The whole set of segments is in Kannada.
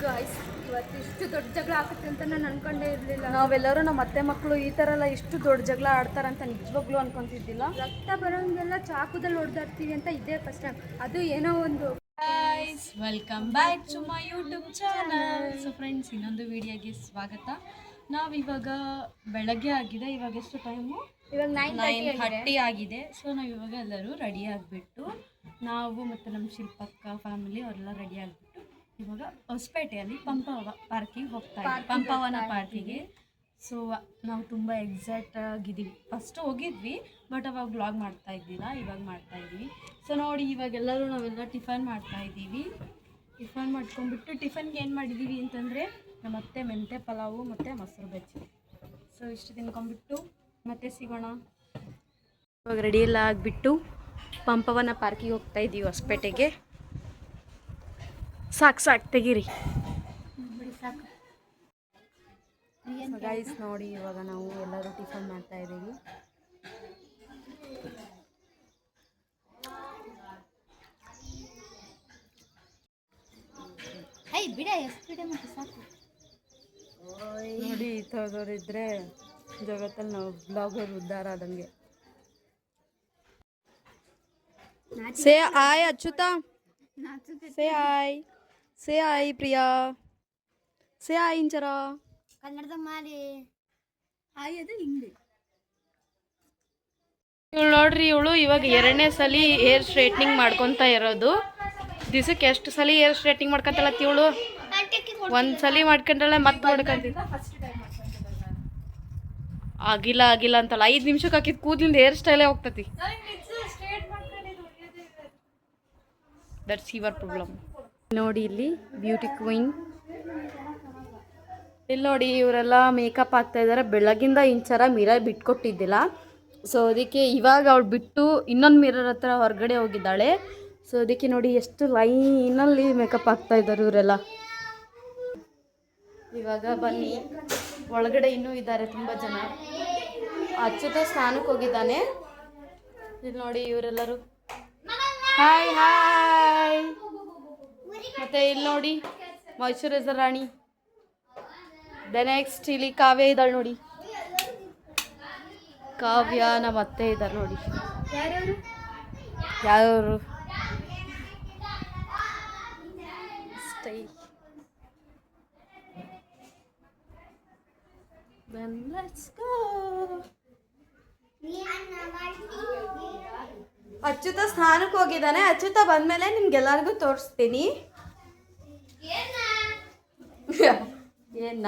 ಗಾಯ್ಸ್, ಇವತ್ತು ಇಷ್ಟು ದೊಡ್ಡ ಜಗಳ ಆಗುತ್ತೆ ಅಂತ ನಾನು ಅನ್ಕೊಂಡೇ ಇರಲಿಲ್ಲ. ನಾವೆಲ್ಲರೂ ನಮ್ಮ ಅತ್ತೆ ಮಕ್ಕಳು ಈ ಥರ ಎಲ್ಲ ಇಷ್ಟು ದೊಡ್ಡ ಜಗಳ ಆಡ್ತಾರಂತ ನಿಜವಾಗ್ಲೂ ಅನ್ಕೊಂತಿದ್ದಿಲ್ಲ. ರಕ್ತ ಬರೋಂಗೆಲ್ಲ ಚಾಕುದಲ್ಲಿ ಹೊಡೆದಾಡ್ತೀವಿ ಅಂತ ಇದೇ ಫಸ್ಟ್ ಟೈಮ್. ಅದು ಏನೋ ಒಂದು. Guys, welcome back to my YouTube channel. So friends, ಇನ್ನೊಂದು ವಿಡಿಯೋಗೆ ಸ್ವಾಗತ. ನಾವಿವಾಗ ಬೆಳಗ್ಗೆ ಆಗಿದೆ, ಇವಾಗ ಎಷ್ಟು ಟೈಮು? ಇವಾಗ 9:30 ಆಗಿದೆ. ಸೊ ನಾವು ಇವಾಗ ಎಲ್ಲರೂ ರೆಡಿ ಆಗಿಬಿಟ್ಟು, ನಾವು ಮತ್ತು ನಮ್ಮ ಶಿಲ್ಪಕ್ಕ ಫ್ಯಾಮಿಲಿ ಅವರೆಲ್ಲ ರೆಡಿ ಆಗಿಬಿಟ್ಟು ಇವಾಗ ಹೊಸಪೇಟೆಯಲ್ಲಿ ಪಂಪವ ಪಾರ್ಕಿಗೆ ಹೋಗ್ತಾ ಇದ್ದೀವಿ, ಪಂಪವನ ಪಾರ್ಕಿಗೆ. ಸೊ ನಾವು ತುಂಬ ಎಕ್ಸೈಟ್ ಆಗಿದ್ದೀವಿ. ಫಸ್ಟು ಹೋಗಿದ್ವಿ, ಬಟ್ ಅವಾಗ ವ್ಲಾಗ್ ಮಾಡ್ತಾ ಇದ್ದಿಲ್ಲ, ಇವಾಗ ಮಾಡ್ತಾ ಇದ್ದೀವಿ. ಸೊ ನೋಡಿ, ಇವಾಗೆಲ್ಲರೂ ನಾವೆಲ್ಲ ಟಿಫನ್ ಮಾಡ್ತಾ ಇದ್ದೀವಿ. ಟಿಫನ್ ಮಾಡ್ಕೊಂಡ್ಬಿಟ್ಟು ಟಿಫನ್ಗೆ ಏನು ಮಾಡಿದ್ದೀವಿ ಅಂತಂದರೆ ನಮ್ಮ ಅತ್ತೆ ಮೆಂತೆ ಪಲಾವು ಮತ್ತು ಮೊಸರು ಬಜ್ಜಿ. ಸೊ ಇಷ್ಟು ತಿನ್ಕೊಂಡ್ಬಿಟ್ಟು ಮತ್ತೆ ಸಿಗೋಣ. ಇವಾಗ ರೆಡಿ ಎಲ್ಲ ಆಗಿಬಿಟ್ಟು ಪಂಪವನ ಪಾರ್ಕಿಗೆ ಹೋಗ್ತಾ ಇದ್ದೀವಿ, ಹೊಸಪೇಟೆಗೆ. ಸಾಕು ತೆಗೀರಿ ಗೈಸ್. ನೋಡಿ, ಇವಾಗ ನಾವು ಎಲ್ಲರೂ ಟಿಫನ್ ಮಾಡ್ತಾ ಇದ್ದೀವಿ. ನೋಡಿ, ಈ ಥರದವ್ರಿದ್ರೆ ಜಗತ್ತಲ್ಲಿ ನಾವು ಬ್ಲಾಗರ್ ಉದ್ಧಾರ ಆದಂಗೆ. ಸೇ ಆಯ್ ಅಚ್ಯುತಾ, ಸೇ ಆಯ್, ಸೇ ಆಯ್ ಪ್ರಿಯಾ, ಸೇ ಆಯ್ ಇಂಚರ ಕನ್ನಡದ ಮಾಡಿ ಆಯದು ಹಿಂಗೆ. ಇವಳು ನೋಡ್ರಿ, ಇವಳು ಇವಾಗ 2ನೇ ಸಲ ಹೇರ್ ಸ್ಟ್ರೈಟ್ನಿಂಗ್ ಮಾಡ್ಕೊತಾ ಇರೋದು. ದಿವಸಕ್ಕೆ ಎಷ್ಟು ಸಲ ಹೇರ್ ಸ್ಟ್ರೈಟ್ನಿಂಗ್ ಮಾಡ್ಕೊಂತಲ್ಲ ಇವಳು? ಒಂದು ಸಲ ಮಾಡ್ಕೊಂಡ್ರಲ್ಲ ಮತ್ತೆ ಮಾಡ್ಕೊಂತ ಆಗಿಲ್ಲ ಅಂತಲ್ಲ. 5 ನಿಮಿಷಕ್ಕೆ ಹಾಕಿದ್ ಕೂದಲಿಂದ ಹೇರ್ ಸ್ಟೈಲೇ ಹೋಗ್ತತಿ. That's your problem. ನೋಡಿ, ಇಲ್ಲಿ ಬ್ಯೂಟಿ ಕ್ವೀನ್. ಇಲ್ಲಿ ನೋಡಿ, ಇವರೆಲ್ಲ ಮೇಕಪ್ ಆಗ್ತಾ ಇದ್ದಾರೆ. ಬೆಳಗಿಂದ ಇಂಚರ ಮಿರರ್ ಬಿಟ್ಕೊಟ್ಟಿದ್ದಿಲ್ಲ. ಸೊ ಅದಕ್ಕೆ ಇವಾಗ ಅವಳು ಬಿಟ್ಟು ಇನ್ನೊಂದು ಮಿರರ್ ಹತ್ರ ಹೊರಗಡೆ ಹೋಗಿದ್ದಾಳೆ. ಸೊ ಅದಕ್ಕೆ ನೋಡಿ, ಎಷ್ಟು ಲೈನಲ್ಲಿ ಮೇಕಪ್ ಆಗ್ತಾ ಇದ್ದಾರೆ ಇವರೆಲ್ಲ. ಇವಾಗ ಬನ್ನಿ, ಒಳಗಡೆ ಇನ್ನೂ ಇದ್ದಾರೆ ತುಂಬ ಜನ. ಅಚ್ಯುತ ಸ್ನಾನಕ್ಕೆ ಹೋಗಿದ್ದಾನೆ. ಇಲ್ಲಿ ನೋಡಿ, ಇವರೆಲ್ಲರೂ ಹಾಯ್ ಹಾಯ್. ಮತ್ತೆ ಇಲ್ಲಿ ನೋಡಿ, ಮಾಯ್ಶ್ಚರೈಸರ್ ರಾಣಿ. ದ ನೆಕ್ಸ್ಟ್ ಇಲ್ಲಿ ಕಾವ್ಯ ಇದ್ದಾಳೆ ನೋಡಿ. ಕಾವ್ಯ ನಮ್ಮ ಅತ್ತೆ ಇದ್ದಾರೆ ನೋಡಿ. ಯಾರು ಸ್ಟೈ. Then let's go. ಅಚ್ಯುತ ಸ್ನಾನಕ್ಕೆ ಹೋಗಿದ್ದಾನೆ. ಅಚ್ಯುತ ಬಂದ್ಮೇಲೆ ನಿಮ್ಗೆಲ್ಲರಿಗೂ ತೋರಿಸ್ತೀನಿ. ಏನ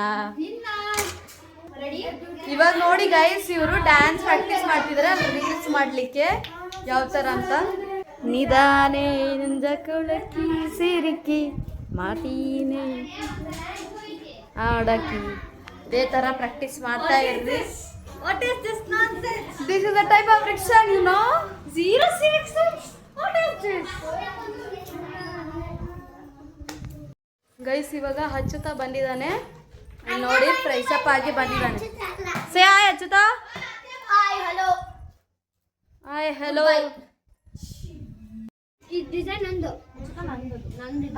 ಇವಾಗ ನೋಡಿ ಗೈಸ್, ಇವರು ಡ್ಯಾನ್ಸ್ ಪ್ರಾಕ್ಟೀಸ್ ಮಾಡ್ತಿದ್ದಾರೆ ರೀಲ್ಸ್ ಮಾಡಲಿಕ್ಕೆ. ಯಾವ ಥರ ಅಂತ, ನಿಧಾನೆ ನಂಜ ಕುಳಕಿ ಸಿರಿಕಿ ಮಾಟೀನೆ ಆಡಕಿ, ಇದೇ ಥರ ಪ್ರಾಕ್ಟೀಸ್ ಮಾಡ್ತಾ ಇರ್ರಿ. What is this nonsense? This is a type of rickshaw, you know? 066. What is this? Guys, ಇವಾಗ ಅಚ್ಯುತ ಬಂದಿದ್ದಾನೆ ನೋಡಿ, ಫ್ರೆಶ್ ಅಪ್ ಆಗಿ ಬಂದಿದ್ದಾನೆ. Say hi Achyuta. Hi hello. Hi hello. ಈ ಡಿಸೈನ್ ನಂದು.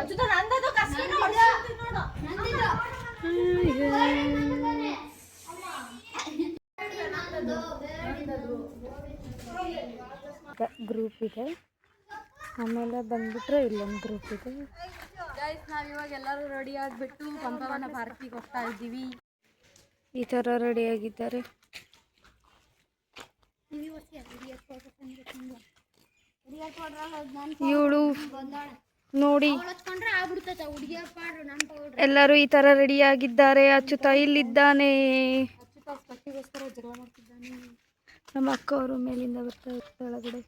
ಅಚ್ಯುತ ನಂದದು ಕಷ್ಟ ನೋಡು. ನಂದಿದು. ಗ್ರೂಪ್ ಇದೆ, ಆಮೇಲೆ ಬಂದ್ಬಿಟ್ರೆ ಇಲ್ಲೊಂದು ಗ್ರೂಪ್ ಇದೆ. ಗೈಸ್, ನಾವಿವಾಗ ಎಲ್ಲರೂ ರೆಡಿ ಆಗಿಬಿಟ್ಟು ಪಂಪವನ ಪಾರ್ಕಿಗೆ ಹೋಗ್ತಾ ಇದ್ದೀವಿ. ಈ ಥರ ರೆಡಿ ಆಗಿದ್ದಾರೆ. ಇವಳು ನೋಡಿ, ಎಲ್ಲರೂ ಈ ಥರ ರೆಡಿ ಆಗಿದ್ದಾರೆ. ಅಚ್ಯುತ ಇಲ್ಲಿದ್ದಾನೆ. ಅಚ್ಯುತ ಜಗಳ ಮಾಡ್ತಿದ್ದಾನೆ. ನಮ್ಮ ಅಕ್ಕ ಅವರು ಮೇಲಿಂದ ಬರ್ತಾ ಇರ್ತಾರೆ ಒಳಗಡೆ.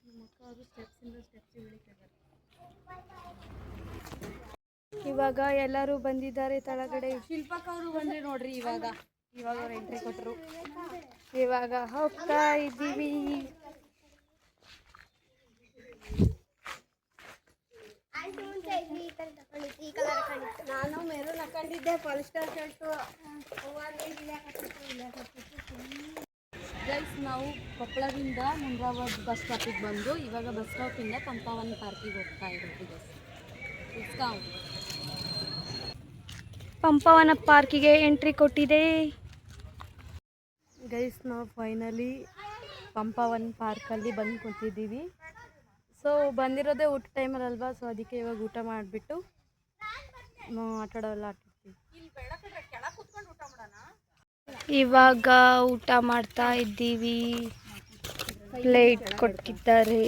ಇವಾಗ ಎಲ್ಲರೂ ಬಂದಿದ್ದಾರೆ ತಳಗಡೆ. ಶಿಲ್ಪಕ್ಕ ಅವರು ಬಂದ್ರೆ ನೋಡ್ರಿ, ಇವಾಗ ಅವ್ರು ಎಂಟ್ರಿ ಕೊಟ್ಟರು. ಇವಾಗ ಹೋಗ್ತಾ ಇದ್ದೀವಿ. ನಾನು ಮೆರೂನ್ ಹಾಕೊಂಡಿದ್ದೆ, ಪಾಲಿಸ್ಟರ್ ಶರ್ಟು. ಗೈಸ್, ನಾವು ಕೊಪ್ಪಳದಿಂದ ಮುಂಡ್ರಾಬಾದ್ ಬಸ್ ಸ್ಟಾಪಿಗೆ ಬಂದು ಇವಾಗ ಬಸ್ ಸ್ಟಾಪಿಂದ ಪಂಪವನ ಪಾರ್ಕಿಗೆ ಹೋಗ್ತಾ ಇರೋದು. ಗೈಸ್, ಪಂಪವನ ಪಾರ್ಕಿಗೆ ಎಂಟ್ರಿ ಕೊಟ್ಟಿದೆ. ಗೈಸ್ ನಾವು ಫೈನಲಿ ಪಂಪವನ್ ಪಾರ್ಕಲ್ಲಿ ಬಂದು ಕೂತಿದ್ದೀವಿ. ಸೊ ಬಂದಿರೋದೇ ಊಟ ಟೈಮಲ್ಲಿ ಅಲ್ವಾ, ಸೊ ಅದಕ್ಕೆ ಇವಾಗ ಊಟ ಮಾಡಿಬಿಟ್ಟು ಆಟಾಡೋಲ್ಲ ಆಟಾಡ್ತೀವಿ. ಇವಾಗ ಊಟ ಮಾಡ್ತಾ ಇದ್ದೀವಿ. ಪ್ಲೇಟ್ ಕೊಟ್ಟಿದ್ದಾರೆ,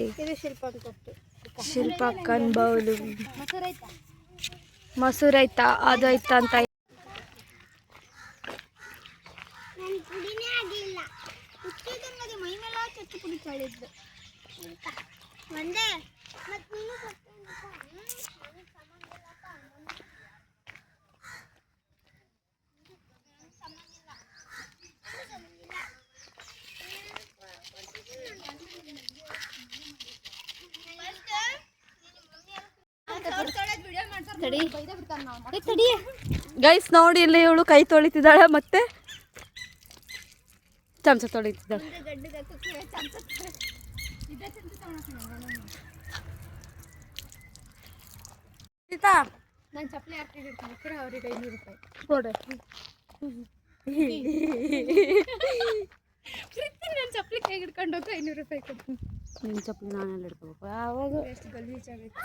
ಶಿಲ್ಪಕ್ಕನ್ ಬೌಲು, ಮೊಸರೈತಾ ಅದು ಐತಾ ಅಂತ. ಗೈಸ್ ನೋಡಿ ಇಲ್ಲಿ ಇವಳು ಕೈ ತೊಳಿತಿದ್ದಾಳೆ, ಮತ್ತೆ ಚಮಚ ತೊಳಿತಿದ್ದಾಳೆ. ನಾನು ಚಪ್ಪಲಿ ಹಾಕಿರ್ತೀನಿ ಅವ್ರಿಗೆ 500 ರೂಪಾಯಿ ಕೊಡು. ನಾನು ಚಪ್ಪಲಿ ಕೈ ಹಿಡ್ಕೊಂಡು ಹೋಗಿ 500 ರೂಪಾಯಿ ಕೊಡ್ತೀನಿ. ನಿನ್ನ ಚಪ್ಪಲಿ ನಾನೆಲ್ಲ ಹಿಡ್ಕೋಬೇಕು. ಆವಾಗ ಎಷ್ಟು ಗಲೀಜಾಗೈತೆ.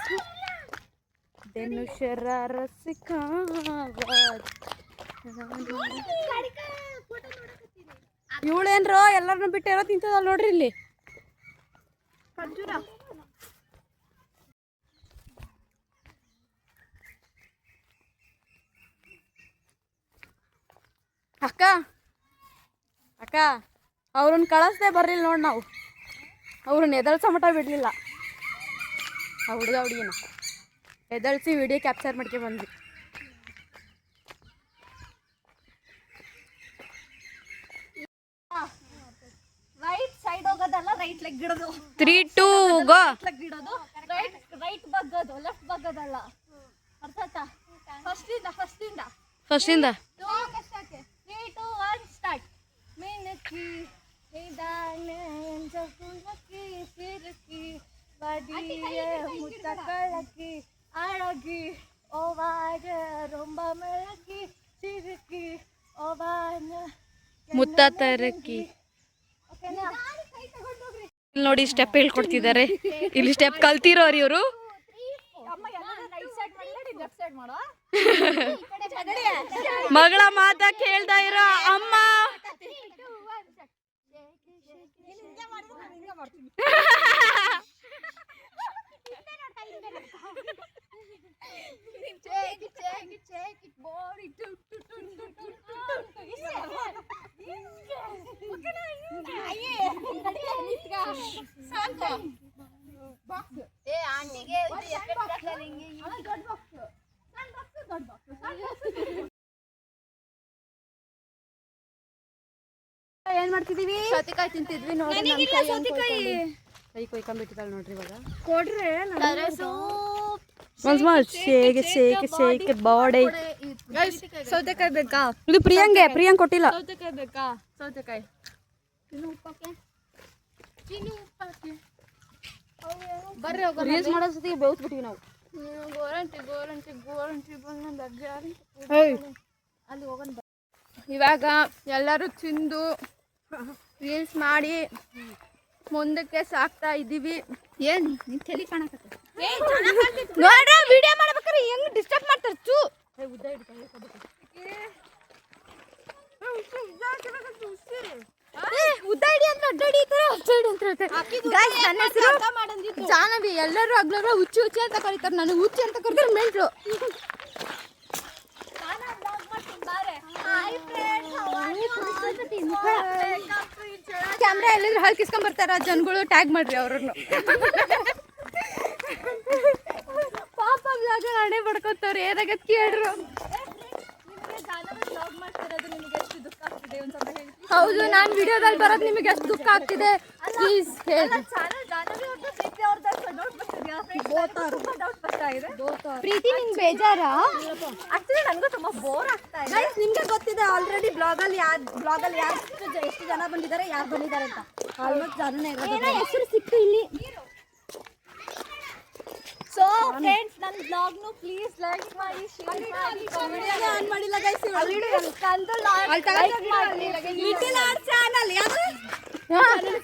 ದೆನ್ನು ಶರಾರ ಇವಳೇನ್ರೋ ಎಲ್ಲರನ್ನು ಬಿಟ್ಟು ಏನೋ ತಿಂತದಲ್ಲ ನೋಡ್ರಿ ಇಲ್ಲಿ. ಖರ್ಜೂರ ಅಕ್ಕ ಅಕ್ಕ ಅವ್ರನ್ನ ಕಳಿಸ್ದೆ ಬರ್ಲಿಲ್ಲ ನೋಡಿ, ನಾವು ಅವ್ರನ್ನ ಎದಳ್ಸ ಮಟ ಬಿಡಲಿಲ್ಲ. ಆ ಹುಡುಗಿನ ಎದಳ್ಸಿ ವಿಡಿಯೋ ಕ್ಯಾಪ್ಚರ್ ಮಾಡ್ಕೊಂಡು ಬಂದ್ವಿ. ರೈಟ್ ಸೈಡ್ ಹೋಗೋದಲ್ಲ, ರೈಟ್ ಲೆಗ್ ಇಡೋದು. 3, 2 ಗೋ. ಲೆಗ್ ಇಡೋದು, ರೈಟ್ ಬಗ್ಗೋದು, ಲೆಫ್ಟ್ ಬಗ್ಗೋದಲ್ಲ. ಅರ್ಥ ಆಯ್ತಾ? ಫಸ್ಟಿಂದ 3, 2, 1 ಸ್ಟಾರ್ಟ್. ಮಿನಕಿ ನಿದಾನೆ ಜಗುಲಕಿ ಸಿರಕಿ ಬಡಿಯ ಮುತ್ತಕಳಕಿ ಅಳಗಿ ಓವಾಡ ರೊಂಬ ಮೆಳಕಿ ಸಿರಕಿ ಓವಾನ ಮುತ್ತ ತರಕಿ. ಓಕೆನಾ? ಇಲ್ಲಿ ನೋಡಿ ಸ್ಟೆಪ್ ಹೇಳ್ಕೊಡ್ತಿದ್ದಾರೆ. ಇಲ್ಲಿ ಸ್ಟೆಪ್ ಕಲ್ತಿರೋರು ಇವರು. ಮಗಳ ಮಾತ ಕೇಳ್ತಾ ಇರೋ ಅಮ್ಮ. ಏನ್ ಮಾಡ್ತಿದೀವಿ? ಸೌತೆಕಾಯಿ ತಿಂತಿದ್ವಿ ನೋಡಿ. ಕೈ ಕೊಯ್ಕೊಂಡ್ಬಿಟ್ಟಿದ್ದಾಳೆ ನೋಡ್ರಿ ಇವಾಗ. ಕೊಡ್ರಿ ಶೇಕ್ ಬಾಡಿ. ಸೌತೆಕಾಯಿ ಬೇಕಾ? ಇದು ಪ್ರಿಯಾಂಗ್ ಕೊಟ್ಟಿಲ್ಲ. ಸೌತೆಕಾಯಿ ಬೇಕಾ? ಸೌತೆಕಾಯಿ ಬರ್ರಿ ಹೋಗೋಣ. ರೀಲ್ಸ್ ಮಾಡೋ ಸತಿ ಬೇವ್ಸ್ಬಿಟ್ಟಿವಿ ನಾವು. ಗೋರಂಟಿ ಅಲ್ಲಿ ಹೋಗೋಣ. ಇವಾಗ ಎಲ್ಲರೂ ತಿಂದು ರೀಲ್ಸ್ ಮಾಡಿ ಮುಂದಕ್ಕೆ ಸಾಕ್ತಾ ಇದ್ದೀವಿ. ಏನ್ ನೀನ್ ತಲೆ ಕಾಣಕತ್ತ ನೋಡ್ರ ವಿಡಿಯೋ ಮಾಡ್ಬೇಕಾರೆ ಹೆಂಗ್ ಡಿಸ್ಟರ್ಬ್ ಮಾಡ್ತಾರ. ಚೂ ಉದ್ದ ಹಿಡಿ ಅಂದ್ರೆ ಅಡ್ಡಾಡಿ ನನ್ನ ಹೆಸರು ಜಾಹ್ನವಿ. ಎಲ್ಲರೂ ಅಗ್ಲಗ್ಲ ಹುಚ್ಚಿ ಅಂತ ಕರೀತಾರೆ, ನನಗೆ ಹುಚ್ಚಿ ಅಂತ ಕರೀತಾರೆ ಮೆಂಟ್ಲು. ಕ್ಯಾಮ್ರಾ ಎಲ್ಲಾದ್ರೂ ಹಲ್ಕಿಸ್ಕೊಂಡ್ ಬರ್ತಾರ ಜನಗಳು, ಟ್ಯಾಗ್ ಮಾಡ್ರಿ ಅವ್ರನ್ನು. ಪಾಪ ಹಣೆ ಪಡ್ಕೊತವ್ರು, ಏನಾಗತ್ ಕೇಳ್ರು. ಹೌದು, ನಾನು ವಿಡಿಯೋದಲ್ಲಿ ಬರೋದು ನಿಮಗೆ ಎಷ್ಟು ದುಃಖ ಆಗ್ತಿದೆ ಪ್ಲೀಸ್ ಹೇಳಿ. ಪ್ರೀತಿ ನಿಂಗೆ ಬೇಜಾರಾ? ಆಕ್ಚುಲಿ ನನಗೂ ತುಂಬಾ ಬೋರ್ ಆಗ್ತಾ ಇದೆ. ನಿಮ್ಗೆ ಗೊತ್ತಿದೆ ಆಲ್ರೆಡಿ ಬ್ಲಾಗಲ್ಲಿ ಎಷ್ಟು ಜನ ಬಂದಿದ್ದಾರೆ, ಯಾರು ಬಂದಿದ್ದಾರೆ ಅಂತ. ಆಲ್ಮೋಸ್ಟ್ ಜನನೇ ಇರೋದು. ಹೆಸರು ಸಿಕ್ತು ಇಲ್ಲಿ. ಸೊ ಫ್ರೆಂಡ್ಸ್ ನನ್ನ ಬ್ಲಾಗ್ ನು ಪ್ಲೀಸ್ ಲೈಕ್ ಮಾಡಿ ಶೇರ್ ಮಾಡಿ ವಿಡಿಯೋ ಆನ್ ಮಾಡಿಲ್ಲ guys little art channel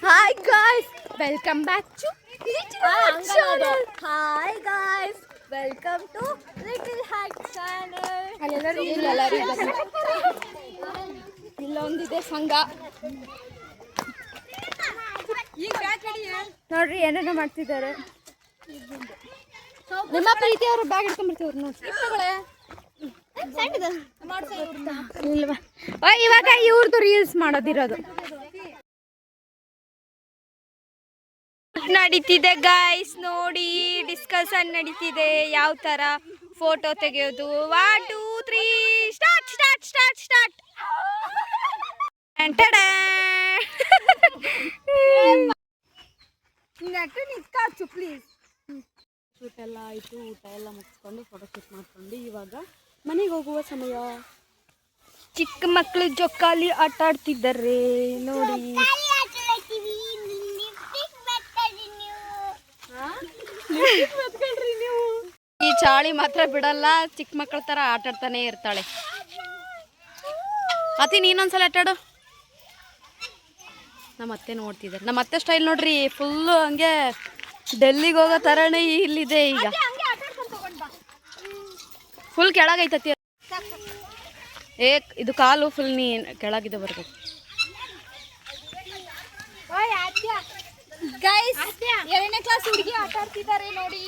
hi guys welcome back to little art channel hi guys welcome to little art channel ಎಲ್ಲರೂ ಇಲ್ಲೊಂದಿದೆ ಸಂಘ ನೋಡ್ರಿ ಏನೇನೋ ಮಾಡ್ತಿದ್ದಾರೆ ನಿಮ್ಮ ಪ್ರೀತಿ ಅವರು ಬ್ಯಾಗ್ ಹಿಡ್ಕೊಂಡ್ಬರ್ತೀವ್ರು ನೋಡಿ ಇಲ್ವಾ ಇವಾಗ ಇವ್ರದ್ದು ರೀಲ್ಸ್ ಮಾಡೋದಿರೋದು ನಡೀತಿದೆ ಗೈಸ್ ನೋಡಿ ಡಿಸ್ಕಷನ್ ನಡೀತಿದೆ ಯಾವ ತರ ಫೋಟೋ ತೆಗೆಯೋದು 1 2 3 start start start start please shoot ಎಲ್ಲ ಆಯಿತು, ಊಟ ಎಲ್ಲ ಮುಗಿಸ್ಕೊಂಡು ಫೋಟೋ ಶೂಟ್ ಮಾಡ್ಕೊಂಡು ಇವಾಗ ಮನೆಗೆ ಹೋಗುವ ಸಮಯ. ಚಿಕ್ಕ ಮಕ್ಕಳು ಜೊಕಾಲಿ ಆಟ ಆಡ್ತಿದ್ದಾರೆ ನೋಡಿ. ಈ ಚಾಳಿ ಮಾತ್ರ ಬಿಡಲ್ಲ, ಚಿಕ್ಕ ಮಕ್ಕಳ ತರ ಆಟ ಆಡ್ತಾನೆ ಇರ್ತಾಳೆ. ಅತಿ ನೀನೊಂದ್ಸಲ ಆಟಾಡು. ನಮ್ಮ ಅತ್ತೆ ನೋಡ್ತಿದ್ದಾರೆ. ನಮ್ಮ ಅತ್ತೆ ಸ್ಟೈಲ್ ನೋಡ್ರಿ, ಫುಲ್ಲು ಹಂಗೆ ಡೆಲ್ಲಿಗೆ ಹೋಗೋ ಥರನೇ ಇಲ್ಲಿದೆ. ಈಗ ಫುಲ್ ಕೆಳಗೈತತಿ. ಇದು ಕಾಲು ಫುಲ್ ನೀ ಕೆಳಗಿದೆ ಬರ್ಬೇಕು. ಗೈಸ್ 2ನೇ ಕ್ಲಾಸ್ ಹುಡುಗಿ ಆಟ ಆಡ್ತಿದ್ದಾರೆ ನೋಡಿ,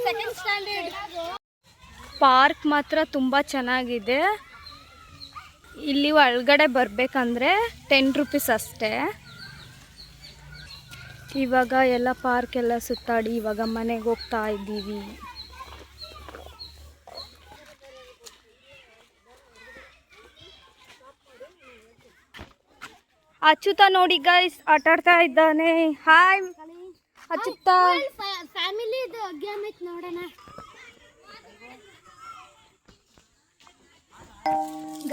ಸೆಕೆಂಡ್ ಸ್ಟ್ಯಾಂಡರ್ಡ್. ಪಾರ್ಕ್ ಮಾತ್ರ ತುಂಬ ಚೆನ್ನಾಗಿದೆ. ಇಲ್ಲಿ ಒಳಗಡೆ ಬರಬೇಕಂದ್ರೆ 10 ರೂಪೀಸ್ ಅಷ್ಟೇ. ಇವಾಗ ಎಲ್ಲ ಪಾರ್ಕ್ ಎಲ್ಲ ಸುತ್ತಾಡಿ ಇವಾಗ ಮನೆಗೆ ಹೋಗ್ತಾ ಇದ್ದೀವಿ. ಅಚ್ಯುತ ನೋಡಿ ಗೈಸ್ ಆಟ ಆಡ್ತಾ ಇದ್ದಾನೆ. ಹಾಯ್ ಅಚ್ಯುತ. ಫ್ಯಾಮಿಲಿ ಗೇಮ್ ಐತೆ ನೋಡೋಣ.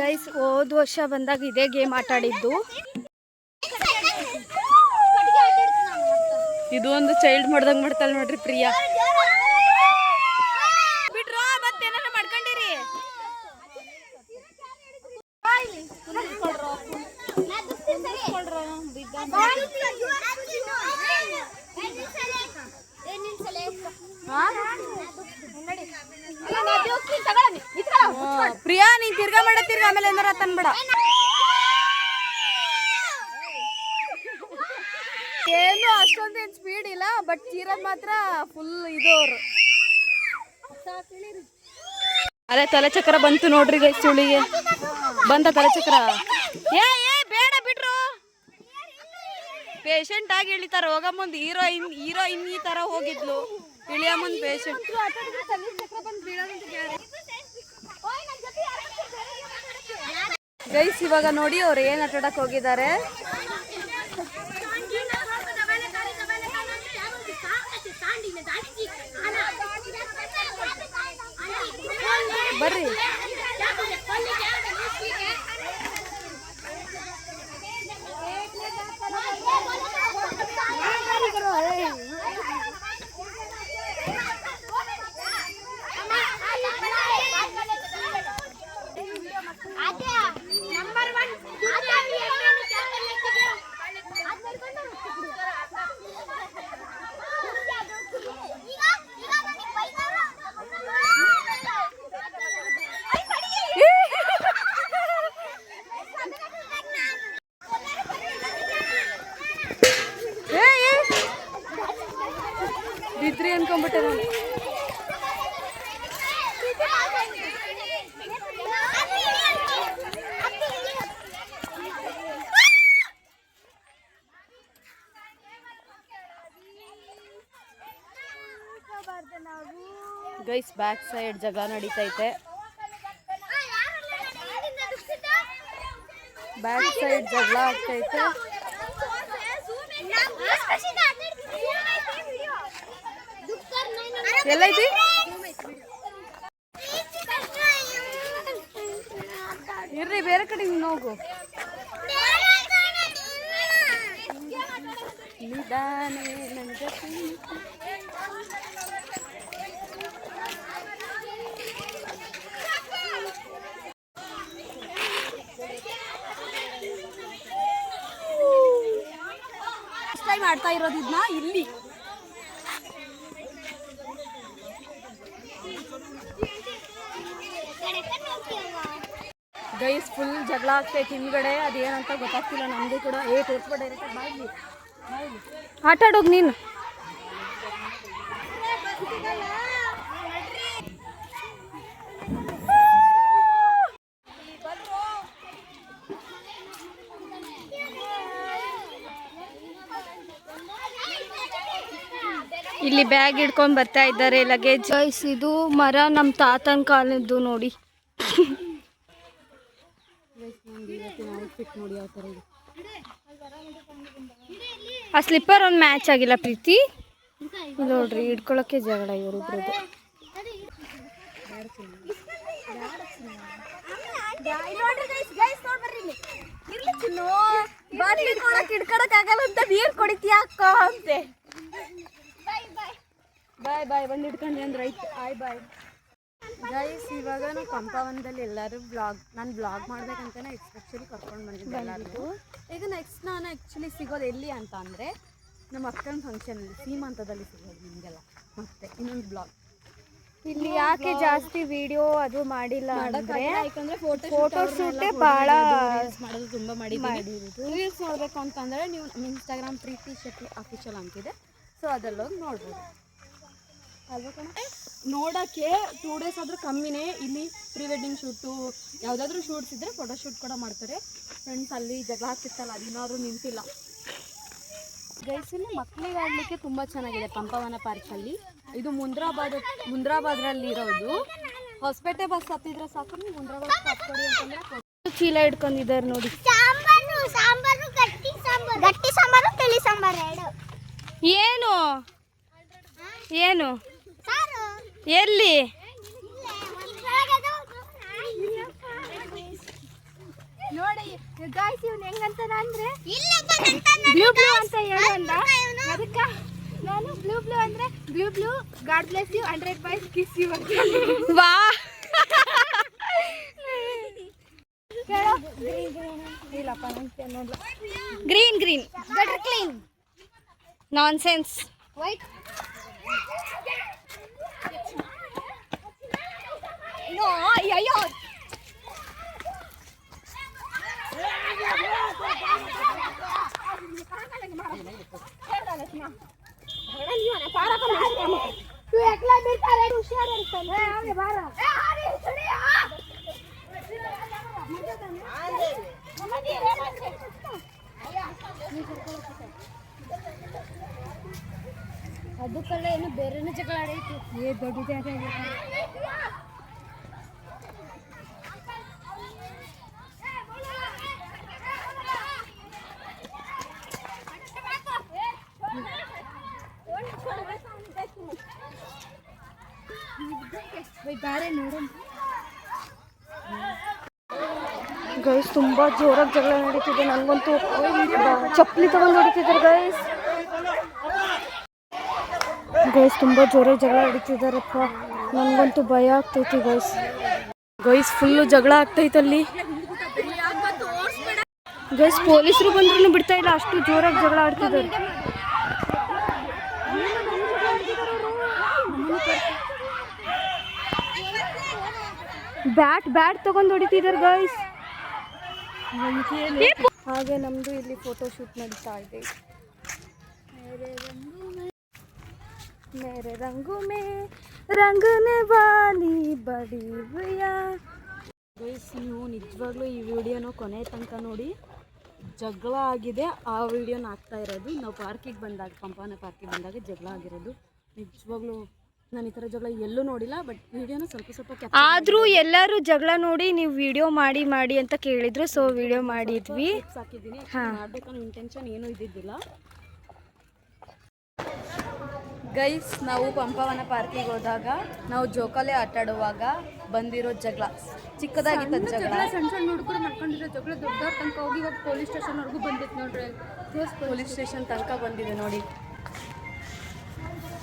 ಗೈಸ್ ಹೋದ ವರ್ಷ ಬಂದಾಗ ಇದೇ ಗೇಮ್ ಆಟ ಆಡಿದ್ದು. ಇದು ಒಂದು ಚೈಲ್ಡ್ ಮಾಡ್ದಂಗೆ ಮಾಡ್ತಾಳೆ ನೋಡ್ರಿ ಪ್ರಿಯಾ. ಬಿಟ್ರು ಮತ್ತೇನಾರ ಮಾಡ್ಕೊಂಡಿರಿ. ಪ್ರಿಯಾ ನೀನ್ ತಿರ್ಗಾ ಮಾಡ, ತಿರ್ಗಾ ಆಮೇಲೆ ಏನಾರ ತಂದ್ಬೇಡ. ಏನು ಅಷ್ಟೊಂದೇನು ಸ್ಪೀಡ್ ಇಲ್ಲ, ಬಟ್ ಚೀರೋದು ಮಾತ್ರ ಫುಲ್ ಇದು ಅವರು. ಅದೇ ತಲೆ ಚಕ್ರ ಬಂತು ನೋಡ್ರಿ ಗೈಸ್. ಚುಳಿಗೆ ಬಂತ ತಲೆ ಚಕ್ರ. ಏ ಬೇಡ ಬಿಟ್ರು, ಪೇಷಂಟ್ ಆಗಿ ಇಳಿತಾರ. ಹೋಗ ಮುಂದೆ ಹೀರೋಯಿನ್ ಈ ತರ ಹೋಗಿದ್ಲು, ಇಳಿಯ ಮುಂದೆ ಪೇಷಂಟ್. ಗೈಸ್ ಇವಾಗ ನೋಡಿ ಅವ್ರು ಏನ್ ಆಟ ಆಡಕ್ ಹೋಗಿದ್ದಾರೆ. ಬರ್ರಿ ಬಿದ್ರಿ ಅನ್ಕೊಂಡ್ಬಿಟ್ಟೆ ನಾನು. ಗೈಸ್ ಬ್ಯಾಕ್ ಸೈಡ್ ಜಗ ನಡೀತೈತೆ. ಬ್ಯಾಕ್ ಸೈಡ್ ಜಗಳ ಆಗ್ತೈತೆ. ಎಲ್ಲೈತಿ ಇರ್ರಿ, ಬೇರೆ ಕಡೆ ಹೋಗು. ನಿಧಾನೆ ನನಗೆ ಆಡ್ತಾ ಇರೋದು ಇದನ್ನ ಇಲ್ಲಿ. ಗೈಸ್ ಫುಲ್ ಜಗಳ ಆಗ್ತೈತೆ ಹಿಂದ್ಗಡೆ, ಅದೇನಂತ ಗೊತ್ತಾಗ್ತಿಲ್ಲ ನಮಗೂ ಕೂಡ. ತೋರಿಸ್ಬೇಡ ಡೈರೆಕ್ಟಾಗಿ ಬಾಯ್ಲಿ ಆಟ ಆಡೋದು ನೀನು. ಇಲ್ಲಿ ಬ್ಯಾಗ್ ಹಿಡ್ಕೊಂಡು ಬರ್ತಾ ಇದ್ದಾರೆ ಲಗೇಜ್. ಗೈಸ್ ಇದು ಮರ ನಮ್ಮ ತಾತನ ಕಾಲದ್ದು ನೋಡಿ. ನೋಡಿ ಯಾವ ಥರ ಇದೆ. ಆ ಸ್ಲಿಪ್ಪರ್ ಒಂದು ಮ್ಯಾಚ್ ಆಗಿಲ್ಲ ಪ್ರೀತಿ. ನೋಡ್ರಿ ಹಿಡ್ಕೊಳಕ್ಕೆ ಜಗಳ ಇವರಿಬ್ರದ್ದು. ಹಿಡ್ಕೊಳಕ್ಕಾಗಲ್ಲ ಅಂತ ನೀರು ಕೊಡಿತೀಯ ಅಕ್ಕ ಅಂತೆ. ಬಾಯ್ ಬಾಯ್ ಬಂದು ಹಿಡ್ಕೊಂಡ್ರಿ ಅಂದ್ರೆ ರೈಟ್. ಬಾಯ್ ಗೈಸ್ ಇವಾಗ ನಾವು ಪಂಪವನದಲ್ಲಿ ಎಲ್ಲರೂ ನಾನು ಬ್ಲಾಗ್ ಮಾಡ್ಬೇಕಂತಾನೆ ಎಕ್ಸ್ಪೆಷಲಿ ಕರ್ಕೊಂಡು ಬಂದಿದ್ದೆ ಎಲ್ಲರಿಗೂ. ಈಗ ನೆಕ್ಸ್ಟ್ ನಾನು ಆ್ಯಕ್ಚುಲಿ ಸಿಗೋದು ಎಲ್ಲಿ ಅಂತ ಅಂದರೆ ನಮ್ಮ ಅಕ್ಕನ ಫಂಕ್ಷನಲ್ಲಿ ಸೀಮಂತದಲ್ಲಿ ಸಿಗೋದು ನಿಮಗೆಲ್ಲ. ಮತ್ತೆ ಇನ್ನೊಂದು ಬ್ಲಾಗ್ ಇಲ್ಲಿ ಯಾಕೆ ಜಾಸ್ತಿ ವಿಡಿಯೋ ಅದು ಮಾಡಿಲ್ಲ ಅಂದರೆ ಯಾಕಂದರೆ ಫೋಟೋ ಶೂಟೇ ಭಾಳ ಮಾಡೋದು ತುಂಬ ಮಾಡಿದ್ದೀವಿ. ರೀಲ್ಸ್ ನೋಡಬೇಕು ಅಂತಂದರೆ ನೀವು ನಮ್ಮ ಇನ್ಸ್ಟಾಗ್ರಾಮ್ ಪ್ರೀತಿ ಶೆಟ್ಟಿ ಅಫಿಷಿಯಲ್ ಅಂತಿದೆ, ಸೊ ಅದರಲ್ಲೋಗಿ ನೋಡ್ಬೋದು ಅಲ್ವಾ ಕಣ. ನೋಡೋಕ್ಕೆ 2 days ಆದರೂ ಕಮ್ಮಿನೇ. ಇಲ್ಲಿ ಪ್ರೀ ವೆಡ್ಡಿಂಗ್ ಶೂಟು ಯಾವುದಾದ್ರೂ ಶೂಟ್ಸ್ ಇದ್ದರೆ ಫೋಟೋ ಶೂಟ್ ಕೂಡ ಮಾಡ್ತಾರೆ. ಫ್ರೆಂಡ್ಸ್ ಅಲ್ಲಿ ಜಗಳ ಆಗ್ತಿತ್ತಲ್ಲ ಅದಿನ್ನಾದ್ರೂ ನಿಂತಿಲ್ಲ. ಗೈಸ್ ಇಲ್ಲಿ ಮಕ್ಕಳಿಗೆ ಆಡಲಿಕ್ಕೆ ತುಂಬ ಚೆನ್ನಾಗಿದೆ ಪಂಪವನ ಪಾರ್ಕಲ್ಲಿ. ಇದು ಮುಂದ್ರಾಬಾದ್ರಲ್ಲಿ ಇರೋದು. ಹೊಸಪೇಟೆ ಬಸ್ ಹತ್ತಿದ್ರೆ ಸಾಕು, ನೀವು ಮುಂದ್ರಾಬಾದ್ ಹತ್ಕೊಡಿ ಅಂತಂದರೆ ಚೀಲ ಇಟ್ಕೊಂಡಿದ್ದಾರೆ ನೋಡಿ. ಗಟ್ಟಿ ಸಾಂಬಾರು ತಿಳಿ ಸಾಂಬಾರು ಎರಡು. ಏನು ಏನು ಎಲ್ಲಿ ನೋಡಿ ಗಾಯ್ಸ್ ಇವ್ನು ಹೆಂಗಂತಾನ ಅಂದ್ರೆ ಬ್ಲೂ ಬ್ಲೂ ಅಂತ ಹೇಳಂದ. ಅದಕ್ಕೆ ನಾನು ಬ್ಲೂ ಬ್ಲೂ ಅಂದ್ರೆ blue blue god bless you 100% kiss you. ವಾ ಇಲ್ಲಪ್ಪ ನೋಡ್ಲ green green gutter clean nonsense. White no ಅಯ್ಯೋ ಅದಕ್ಕೆಲ್ಲ ಏನು ಬೇರೆನೇ ಜಗಳ ಆಡೈತಿ. ದೊಡ್ಡದೇ ಗೈಸ್ ತುಂಬಾ ಜೋರಾಗಿ ಜಗಳ ನಡೀತಿದೆ. ನನಗಂತೂ ಚಪ್ಪಲಿ ತಗೊಂಡು ಹೊಡಿತಿದ್ದಾರೆ ಗೈಸ್ ತುಂಬಾ ಜೋರಾಗಿ ಜಗಳ ನಡೀತಿದಾರಪ್ಪ. ನನಗಂತೂ ಭಯ ಆಗ್ತೈತಿ ಗೈಸ್ ಫುಲ್ಲು ಜಗಳ ಆಗ್ತೈತಲ್ಲಿ ಗೈಸ್. ಪೊಲೀಸರು ಬಂದ್ರೂ ಬಿಡ್ತಾ ಇಲ್ಲ, ಅಷ್ಟು ಜೋರಾಗಿ ಜಗಳ ಆಡ್ತಿದ್ದಾರೆ. ಬ್ಯಾಟ್ ತಗೊಂಡು ಹೊಡಿತಿದ್ದಾರೆ ಗೈಸ್. ಹಾಗೆ ನಮ್ದು ಇಲ್ಲಿ ಫೋಟೋ ಶೂಟ್ ನಡೀತಾ ಇದೆ. ಮೇರೆ ರಂಗು ಮೇ ರಂಗನೆ ವಾಲಿ ಬಡಿ ಭಯ್ಯಾ. ಗೈಸ್ ನೀವು ನಿಜವಾಗ್ಲೂ ಈ ವಿಡಿಯೋನ ಕೊನೆ ತನಕ ನೋಡಿ. ಜಗಳ ಆಗಿದೆ, ಆ ವಿಡಿಯೋನ ಹಾಕ್ತಾ ಇರೋದು. ನಾವು ಪಾರ್ಕಿಗೆ ಬಂದಾಗ ಪಂಪವನ ಪಾರ್ಕಿಗೆ ಬಂದಾಗ ಜಗಳ ಆಗಿರೋದು. ನಿಜವಾಗ್ಲೂ ನಾನು ಈ ಥರ ಜಗಳ ಎಲ್ಲೂ ನೋಡಿಲ್ಲ, ಬಟ್ ವಿಡಿಯೋನ ಸ್ವಲ್ಪ ಆದರೂ ಎಲ್ಲರೂ ಜಗಳ ನೋಡಿ ನೀವು ವಿಡಿಯೋ ಮಾಡಿ ಅಂತ ಕೇಳಿದ್ರು, ಸೊ ವಿಡಿಯೋ ಮಾಡಿದ್ವಿ. ಹಾಕಿದ್ದೀನಿ. ಮಾಡಬೇಕನ್ನೋ ಇಂಟೆನ್ಷನ್ ಏನೂ ಇದ್ದಿದ್ದಿಲ್ಲ. ಗೈಸ್ ನಾವು ಪಂಪವನ ಪಾರ್ಕಿಗೆ ಹೋದಾಗ ನಾವು ಜೋಕಾಲಿ ಆಟ ಆಡುವಾಗ ಬಂದಿರೋ ಜಗಳ ಚಿಕ್ಕದಾಗಿತ್ತು. ಜಗಳ ಸಣ್ಣ ಹುಡುಗರು ಮಾಡ್ಕೊಂಡಿರೋ ಜಗಳ ದೊಡ್ಡವ್ರ ತನಕ ಹೋಗಿ ಇವಾಗ ಪೊಲೀಸ್ ಸ್ಟೇಷನ್ವರೆಗೂ ಬಂದಿತ್ತು ನೋಡ್ರಿ. ಪೊಲೀಸ್ ಸ್ಟೇಷನ್ ತನಕ ಬಂದಿದೆ ನೋಡಿ.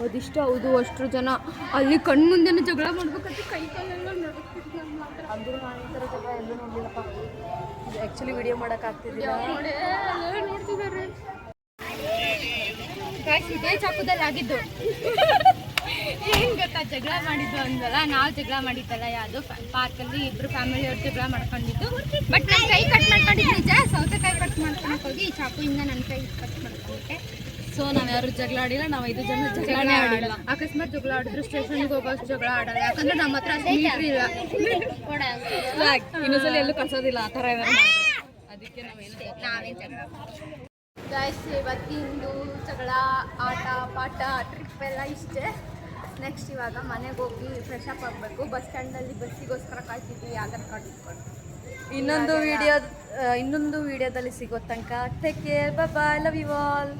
ಅದಿಷ್ಟು ಹೌದು, ಅಷ್ಟು ಜನ ಅಲ್ಲಿ ಕಣ್ಣು ಮುಂದೆನೂ ಜಗಳ ಮಾಡ್ಬೇಕಂತ ಕೈ ಕಾಲೆಲ್ಲ ನಡುತ್ತಿದ್ದೆ. ಅಂದರೂ ನಾನು ಈ ಥರ ಜಗಳ ಎಲ್ಲೂ ನೋಡಲಿಲ್ಲಪ್ಪ. Actually video ಮಾಡೋಕ್ಕಾಗ್ತಿದ್ದಿಲ್ಲ. ನೋಡ್ತಿದ್ದಾರೆ ಗಾಯ್ಸ್ ಇದೇ ಚಾಕುದಲ್ಲಿ ಆಗಿದ್ದು. ಏನ್ ಗೊತ್ತಾ, ಜಗಳ ಮಾಡಿದ್ದು ಅಂದ್ವಲ್ಲ, ನಾವು ಜಗಳ ಮಾಡಿದ್ದಲ್ಲ, ಯಾವುದು ಪಾರ್ಕಲ್ಲಿ ಇಬ್ರು ಫ್ಯಾಮಿಲಿ ಅವ್ರು ಜಗಳ ಮಾಡ್ಕೊಂಡಿದ್ದು. ಬಟ್ ನನ್ನ ಕೈ ಕಟ್ ಮಾಡ್ಕೊಂಡಿದ್ದು ನಿಜ. ಸೌತೆಕಾಯಿ ಕಟ್ ಮಾಡ್ಕೊಳಕ್ ಹೋಗಿ ಈ ಚಾಕುಯಿಂದ ನನ್ನ ಕೈ ಕಟ್ ಮಾಡ್ಕೊಂಡೆ. ಸೊ ನಾವ್ ಯಾರು ಜಗಳ ಆಡಿಲ್ಲ, ನಾವು 5 ಜನ ಜಗಳನೇ ಆಡಿಲ್ಲ. ಅಕಸ್ಮಾತ್ ಜಗಳ ಆಡಿದ್ರು ಸ್ಟೇಷನ್ಗೆ ಹೋಗೋಷ್ಟು ಜಗಳ ಆಡಲ್ಲ, ಯಾಕಂದ್ರೆ ನಮ್ಮ ಹತ್ರ ಮೀಟ್ರ್ ಇಲ್ಲ. ಇನ್ನೊಂದ್ಸಲ ಎಲ್ಲೂ ಕಳ್ಸೋದಿಲ್ಲ ಆ ಥರ ಏನಾರು ಮಾಡಿದ್ರೆ. ಅದಕ್ಕೆ ನಾವೇನು ಜಗಳ ಗಾಯ್ಸ್, ಇವತ್ತಿಂದು ಜಗಳ, ಆಟ ಪಾಠ, ಟ್ರಿಪ್ ಎಲ್ಲ ಇಷ್ಟೇ. ನೆಕ್ಸ್ಟ್ ಇವಾಗ ಮನೆಗೆ ಹೋಗಿ ಫ್ರೆಶ್ ಅಪ್ ಆಗಬೇಕು. ಬಸ್ ಸ್ಟ್ಯಾಂಡಲ್ಲಿ ಬಸ್ಸಿಗೋಸ್ಕರ ಕಾಯ್ತಿದ್ವಿ, ಆಧಾರ್ ಕಾರ್ಡ್ ಇಟ್ಕೊಂಡು. ಇನ್ನೊಂದು ವಿಡಿಯೋದಲ್ಲಿ ಸಿಗೋ ತನಕ take care, bye, love you all.